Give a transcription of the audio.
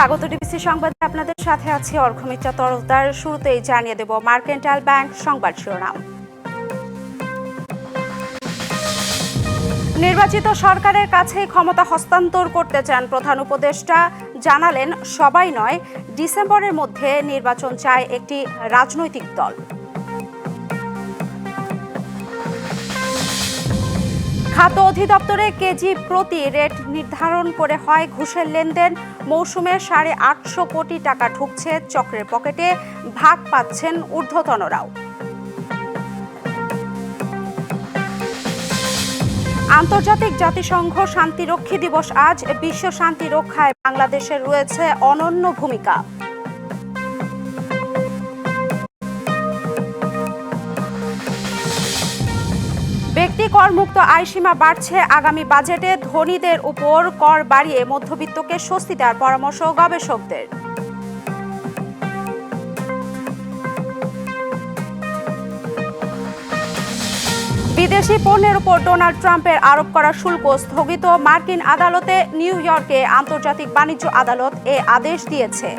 স্বাগত ডিবিসি সংবাদে আপনাদের সাথে আছি অর্ঘমিত্রা তরফদার। শুরুতেই জানিয়ে দেব মার্কেন্টাইল ব্যাংক সংবাদ শিরোনাম। নির্বাচিত সরকারের কাছে ক্ষমতা হস্তান্তর করতে চান প্রধান উপদেষ্টা। জানালেন সবাই নয়, ডিসেম্বরের মধ্যে নির্বাচন চায় একটি রাজনৈতিক দল। খাদ্য অধিদপ্তরে কেজি প্রতি রেট নির্ধারণ করে হয় ঘুষের লেনদেন। মৌসুমে 850 কোটি টাকা ঢুকছে চক্রের পকেটে, ভাগ পাচ্ছেন ঊর্ধ্বতনরাও। আন্তর্জাতিক জাতিসংঘ শান্তিরক্ষী দিবস আজ। বিশ্ব শান্তি রক্ষায় বাংলাদেশের রয়েছে অনন্য ভূমিকা। ব্যক্তি করমুক্ত আয়সীমা বাড়ছে আগামী বাজেটে। ধনীদের উপর কর বাড়িয়ে মধ্যবিত্তকে স্বস্তি দেওয়ার পরামর্শ গবেষকদের। বিদেশি পণ্যের উপর ডোনাল্ড ট্রাম্পের আরোপ করা শুল্ক স্থগিত। মার্কিন আদালতে নিউ ইয়র্কে আন্তর্জাতিক বাণিজ্য আদালত এ আদেশ দিয়েছে।